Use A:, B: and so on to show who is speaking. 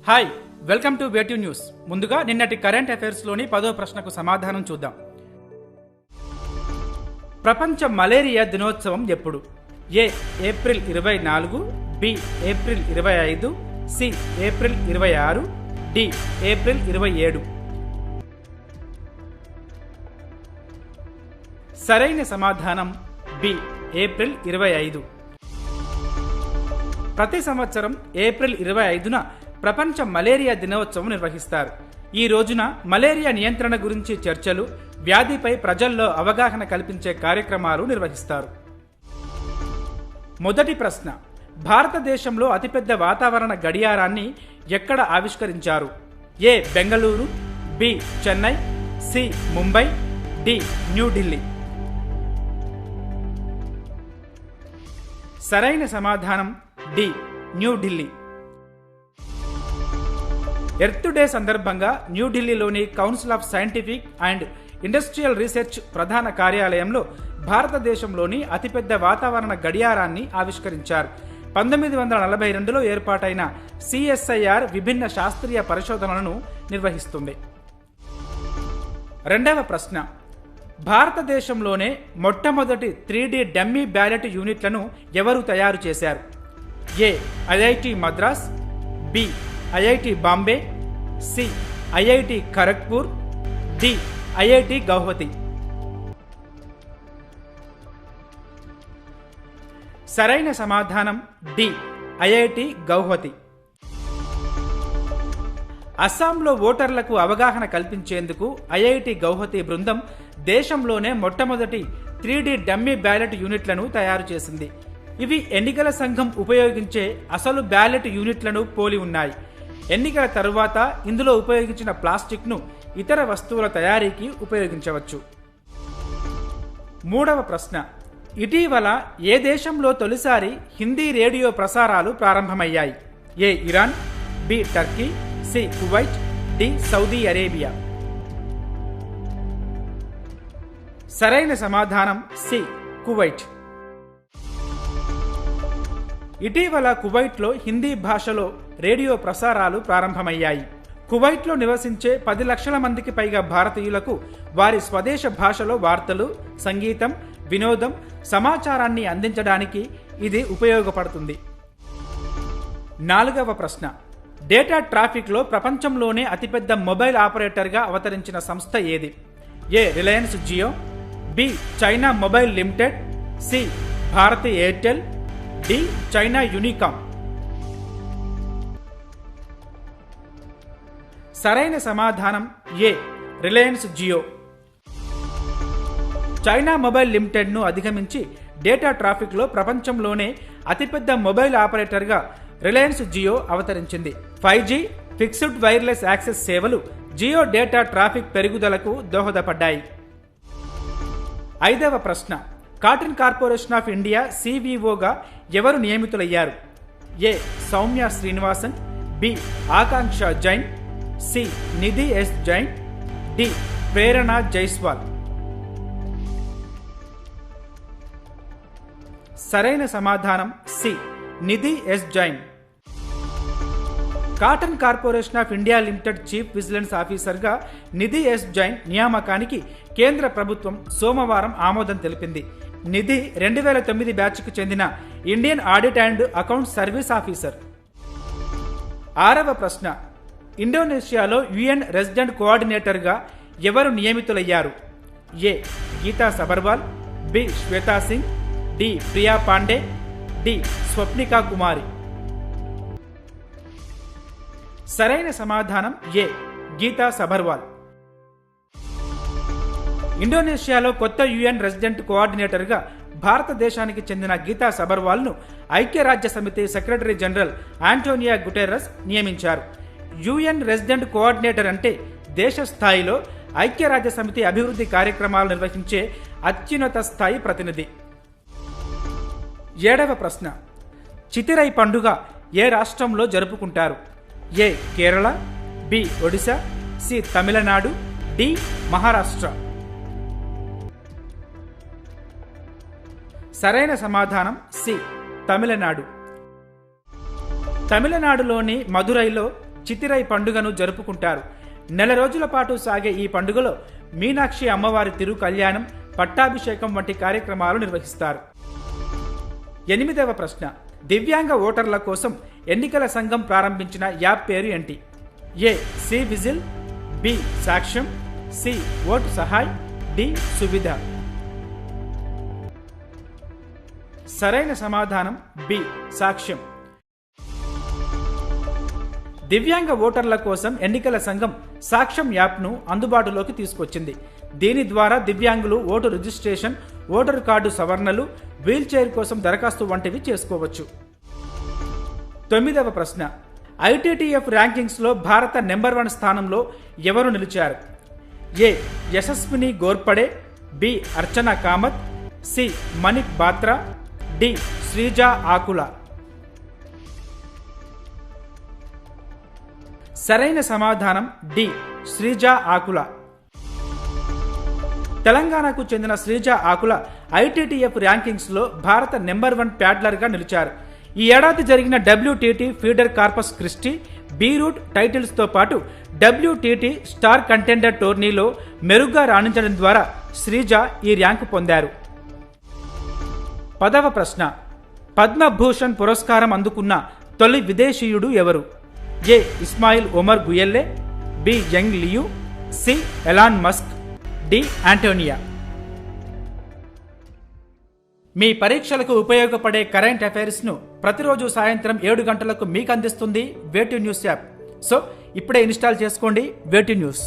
A: Hi, welcome to వేటివ్ news. ముందుగా నిన్నటి కరెంట్ అఫైర్స్ లోని 10వ ప్రశ్నకు సమాధానం చూద్దాం. ప్రపంచ మలేరియా దినోత్సవం ఎప్పుడు? A April 24, B April 25, C April 26, D April 27. సరైన సమాధానం బి ఏప్రిల్ 25. ప్రతి సంవత్సరం ఏప్రిల్ 25న ప్రపంచ మలేరియా దినోత్సవం నిర్వహిస్తారు. ఈ రోజున మలేరియా నియంత్రణ గురించి చర్చలు, వ్యాధిపై ప్రజల్లో అవగాహన కల్పించే కార్యక్రమాలు నిర్వహిస్తారు. మొదటి ప్రశ్న, భారతదేశంలో అతిపెద్ద వాతావరణ గడియారాన్ని ఎక్కడ ఆవిష్కరించారు? A Bengaluru, B Chennai, C Mumbai, D New Delhi. సరైన సమాధానం డి న్యూఢిల్లీ. ఎర్త్ డే సందర్భంగా న్యూఢిల్లీలోని Council of Scientific and Industrial Research ప్రధాన కార్యాలయంలో భారతదేశంలోని అతిపెద్ద వాతావరణ గడియారాన్ని ఆవిష్కరించారు. 1942లో ఏర్పాటైన CSIR విభిన్న శాస్త్రీయ పరిశోధనలను నిర్వహిస్తుంది. రెండవ ప్రశ్న, భారతదేశంలోనే మొట్టమొదటి 3D డమ్మీ బ్యాలెట్ యూనిట్లను ఎవరు తయారు చేశారు? A IIT Madras, B IIT Bombay, C IIT Kharagpur, D IIT Guwahati. సరైన సమాధానం డి IIT గౌహతి. అస్సాంలో ఓటర్లకు అవగాహన కల్పించేందుకు IIT గౌహతి బృందం దేశంలోనే మొట్టమొదటి 3D డమ్మీ బ్యాలెట్ యూనిట్లను తయారు చేసింది. ఇవి ఎన్నికల సంఘం ఉపయోగించే అసలు బ్యాలెట్ యూనిట్లను పోలి ఉన్నాయి. ఎన్నికల తరువాత ఇందులో ఉపయోగించిన ప్లాస్టిక్ను ఇతర వస్తువుల తయారీకి ఉపయోగించవచ్చు. మూడవ ప్రశ్న, ఇటీవల ఏ దేశంలో తొలిసారి హిందీ రేడియో ప్రసారాలు ప్రారంభమయ్యాయి? A Iran, B Turkey, C Kuwait, D Saudi Arabia. సరైన సమాధానం సి కువైట్. ఇటీవల కువైట్లో హిందీ భాషలో రేడియో ప్రసారాలు ప్రారంభమయ్యాయి. కువైట్లో నివసించే 10 లక్షల మందికి పైగా భారతీయులకు వారి స్వదేశ భాషలో వార్తలు, సంగీతం, వినోదం, సమాచారాన్ని అందించడానికి ఇది ఉపయోగపడుతుంది. నాలుగవ ప్రశ్న, డేటా ట్రాఫిక్లో ప్రపంచంలోనే అతిపెద్ద మొబైల్ ఆపరేటర్గా అవతరించిన సంస్థ ఏది? A Reliance Jio, B China mobile limited, C Bharti Airtel, D China Unicom. సరైన సమాధానం A Reliance Jio. China mobile లిమిటెడ్ను అధిగమించి డేటా ట్రాఫిక్లో ప్రపంచంలోనే అతిపెద్ద మొబైల్ ఆపరేటర్గా రిలయన్స్ జియో అవతరించింది. 5G ఫిక్స్డ్ వైర్లెస్ యాక్సెస్ సేవలు జియో డేటా ట్రాఫిక్ పెరుగుదలకు దోహదపడ్డాయి. ఐదవ ప్రశ్న, కాటన్ కార్పొరేషన్ ఆఫ్ ఇండియా CVOగా ఎవరు నియమితులయ్యారు? A Soumya Srinivasan, B Akanksha Jain, C Nidhi S Jain, D Prerna Jaiswal. సరైన సమాధానం C Nidhi S Jain. Cotton Corporation of India Limited chief vigilance ఆఫీసర్గా నిధి S జైన్ నియామకానికి కేంద్ర ప్రభుత్వం సోమవారం ఆమోదం తెలిపింది. నిధి 2009 బ్యాచ్కు చెందిన Indian audit and account service officer. ఆరవ ప్రశ్న, ఇండోనేషియాలో UN రెసిడెంట్ కోఆర్డినేటర్గా ఎవరు నియమితులయ్యారు? A Geeta Sabharwal, B Shweta Singh, D Priya Pandey, D Swapnika Kumari. సరైన సమాధానం ఏ గీతా సబర్వాల్. ఇండోనేషియాలో కొత్త UN రెసిడెంట్ కోఆర్డినేటర్గా భారతదేశానికి చెందిన గీతా సబర్వాల్ను ఐక్యరాజ్య సమితి సెక్రటరీ జనరల్ ఆంటోనియో గుటెరస్ నియమించారు. UN రెసిడెంట్ కోఆర్డినేటర్ అంటే దేశ స్థాయిలో ఐక్యరాజ్య సమితి అభివృద్ధి కార్యక్రమాలు నిర్వహించే అత్యున్నత స్థాయి ప్రతినిధి. ఏడవ ప్రశ్న, చితిరై పండుగ ఏ రాష్ట్రంలో జరుపుకుంటారు? A Kerala, B Odisha, C Tamil Nadu, D Maharashtra. సరైన సమాధానం సి తమిళనాడు. తమిళనాడులోని మదురైలో చితిరై పండుగను జరుపుకుంటారు. నెల రోజుల పాటు సాగే ఈ పండుగలో మీనాక్షి అమ్మవారి తిరు కళ్యాణం, పట్టాభిషేకం వంటి కార్యక్రమాలు నిర్వహిస్తారు. 8వ ప్రశ్న. దివ్యాంగ ఓటర్ల కోసం ఎన్నికల సంఘం ప్రారంభించిన యాప్ పేరు ఏంటి? A. C vigil, B. Saakshyam, C. Vote Sahay, D. Suvidha. సరైన సమాధానం బి. సాక్ష్యం. దివ్యాంగ ఓటర్ల కోసం ఎన్నికల సంఘం సాక్ష్యం యాప్ను అందుబాటులోకి తీసుకొచ్చింది. దీని ద్వారా దివ్యాంగులు ఓటు రిజిస్ట్రేషన్, ఓటరు కార్డు సవరణలు, వీల్ చైర్ కోసం దరఖాస్తు వంటివి చేసుకోవచ్చు. 9వ ప్రశ్న. ఐటీటీఎఫ్ ర్యాంకింగ్స్లో భారత నెంబర్ 1 స్థానంలో ఎవరు నిలిచారు? ఏ. యశస్విని గోర్పడే, బి. అర్చనా కామత్, సి. మణిక్ బాత్రా, డి. శ్రీజా ఆకుల. సరైన సమాధానం డి. శ్రీజా ఆకుల. తెలంగాణకు చెందిన శ్రీజా ఆకుల ఐటీటీఎఫ్ ర్యాంకింగ్స్లో భారత నెంబర్ 1 ప్యాడ్లర్గా నిలిచారు. ఈ ఏడాది జరిగిన WTT feeder Corpus Christi, B రూట్ టైటిల్స్తో పాటు WTT స్టార్ కంటెండర్ టోర్నీలో మెరుగ్గా రాణించడం ద్వారా శ్రీజా ఈ ర్యాంకు పొందారు. 10వ ప్రశ్న. పద్మభూషణ్ పురస్కారం అందుకున్న తొలి విదేశీయుడు ఎవరు? A. Ismail Omar Guelleh, B. Yang Liu, C. Elon Musk, D. Antonia. మీ పరీక్షలకు ఉపయోగపడే కరెంట్ అఫైర్స్ను ప్రతిరోజు సాయంత్రం 7 గంటలకు మీకు అందిస్తుంది వేటు న్యూస్ యాప్. సో ఇప్పుడే ఇన్స్టాల్ చేసుకోండి వేటు న్యూస్.